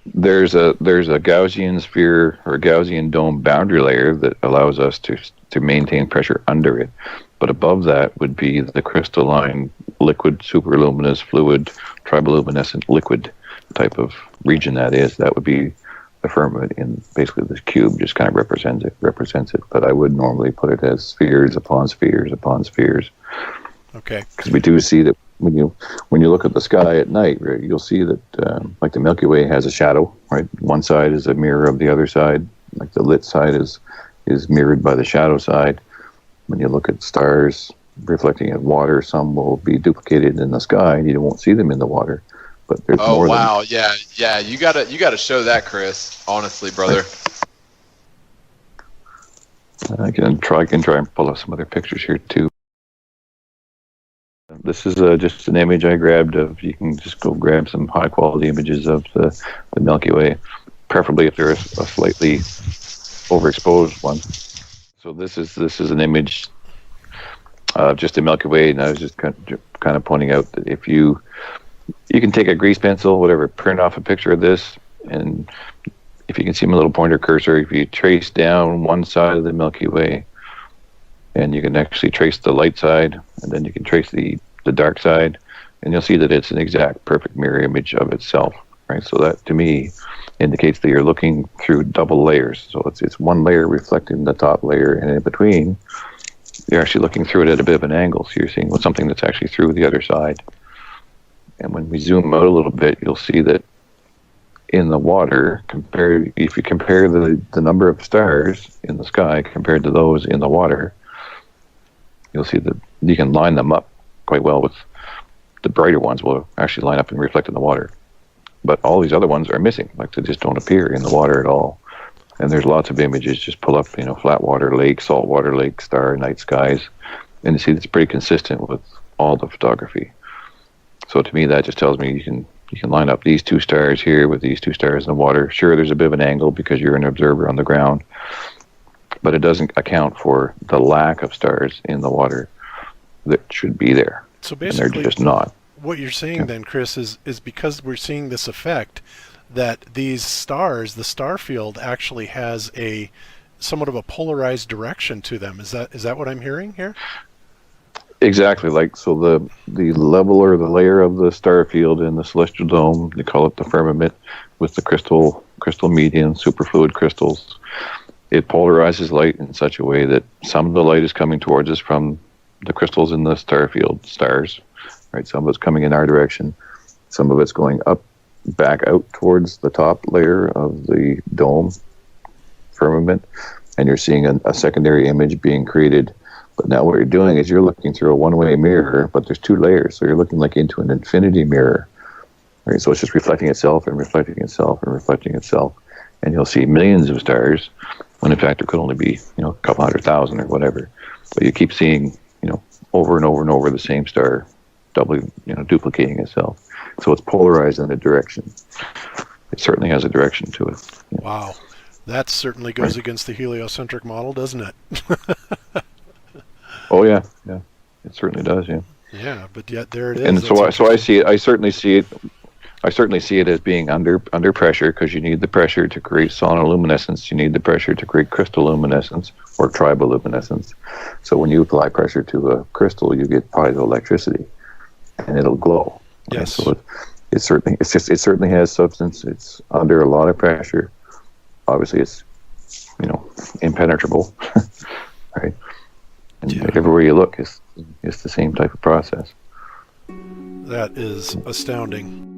There's a Gaussian sphere or Gaussian dome boundary layer that allows us to maintain pressure under it, but above that would be the crystalline liquid superluminous fluid triboluminescent liquid type of region. That would be the firmament in basically this cube. Just kind of represents it, but I would normally put it as spheres upon spheres upon spheres. Okay. Because we do see that when you look at the sky at night, right, you'll see that like the Milky Way has a shadow, right? One side is a mirror of the other side. Like the lit side is mirrored by the shadow side. When you look at stars reflecting at water, some will be duplicated in the sky, and you won't see them in the water. But there's more. Oh wow, yeah. You gotta show that, Chris. Honestly, brother. I can try and pull up some other pictures here too. This is just an image I grabbed of. You can just go grab some high quality images of the Milky Way, preferably if they're a slightly overexposed one. So this is an image of just the Milky Way, and I was just kind of pointing out that if you can take a grease pencil, whatever, print off a picture of this, and if you can see my little pointer cursor, if you trace down one side of the Milky Way, and you can actually trace the light side, and then you can trace the dark side, and you'll see that it's an exact perfect mirror image of itself, right? So that to me indicates that you're looking through double layers. So it's one layer reflecting the top layer, and in between you're actually looking through it at a bit of an angle, so you're seeing something that's actually through the other side. And when we zoom out a little bit, you'll see that in the water, if you compare the number of stars in the sky compared to those in the water, you'll see that you can line them up quite well. With the brighter ones will actually line up and reflect in the water, but all these other ones are missing, like they just don't appear in the water at all. And there's lots of images. Just pull up, flat water lake, saltwater lake, star, night skies, and you see it's pretty consistent with all the photography. So to me, that just tells me you can line up these two stars here with these two stars in the water. Sure, there's a bit of an angle because you're an observer on the ground, but it doesn't account for the lack of stars in the water that should be there. So basically, and they're just not. What you're saying then, Chris, is because we're seeing this effect that these stars, the star field actually has a somewhat of a polarized direction to them. Is that what I'm hearing here? Exactly. Like, so the level or the layer of the star field in the celestial dome, they call it the firmament, with the crystal median, superfluid crystals, it polarizes light in such a way that some of the light is coming towards us from the crystals in the star field, stars, right? Some of it's coming in our direction. Some of it's going back out towards the top layer of the dome firmament, and you're seeing a secondary image being created. But now what you're doing is you're looking through a one-way mirror, but there's two layers, so you're looking like into an infinity mirror, right? So it's just reflecting itself and reflecting itself and reflecting itself, and you'll see millions of stars, when in fact it could only be a couple 100,000 or whatever. But you keep seeing over and over and over the same star duplicating itself. So it's polarized in a direction. It certainly has a direction to it. Yeah. Wow. That certainly goes against the heliocentric model, doesn't it? Oh yeah. It certainly does, yeah. Yeah, but yet there it is. And so I see it. I certainly see it as being under pressure, because you need the pressure to create sonoluminescence. You need the pressure to create crystalluminescence or triboluminescence. So when you apply pressure to a crystal, you get piezoelectricity, and it'll glow. Yes. So it certainly has substance. It's under a lot of pressure. Obviously, it's impenetrable, right? And everywhere you look, it's the same type of process. That is astounding.